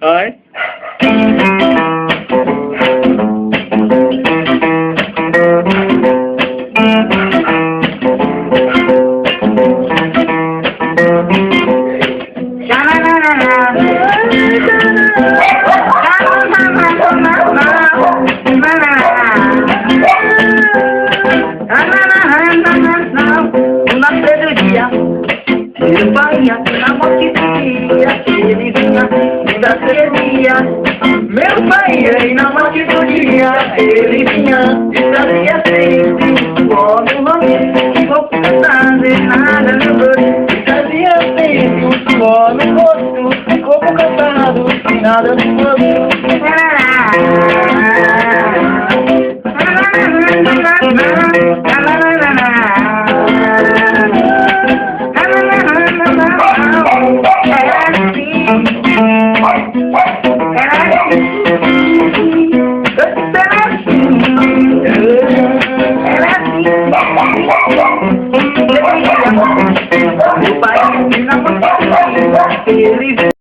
Ai. Meu pai aqui na morte do dia, ele vinha da alegria. Meu pai aí na morte do dia, ele vinha e trazia sempre o homem longe, vou fazer nada, meu Deus. Trazia sempre o homem rosto, corpo cansado, sem nada no rosto. É assim.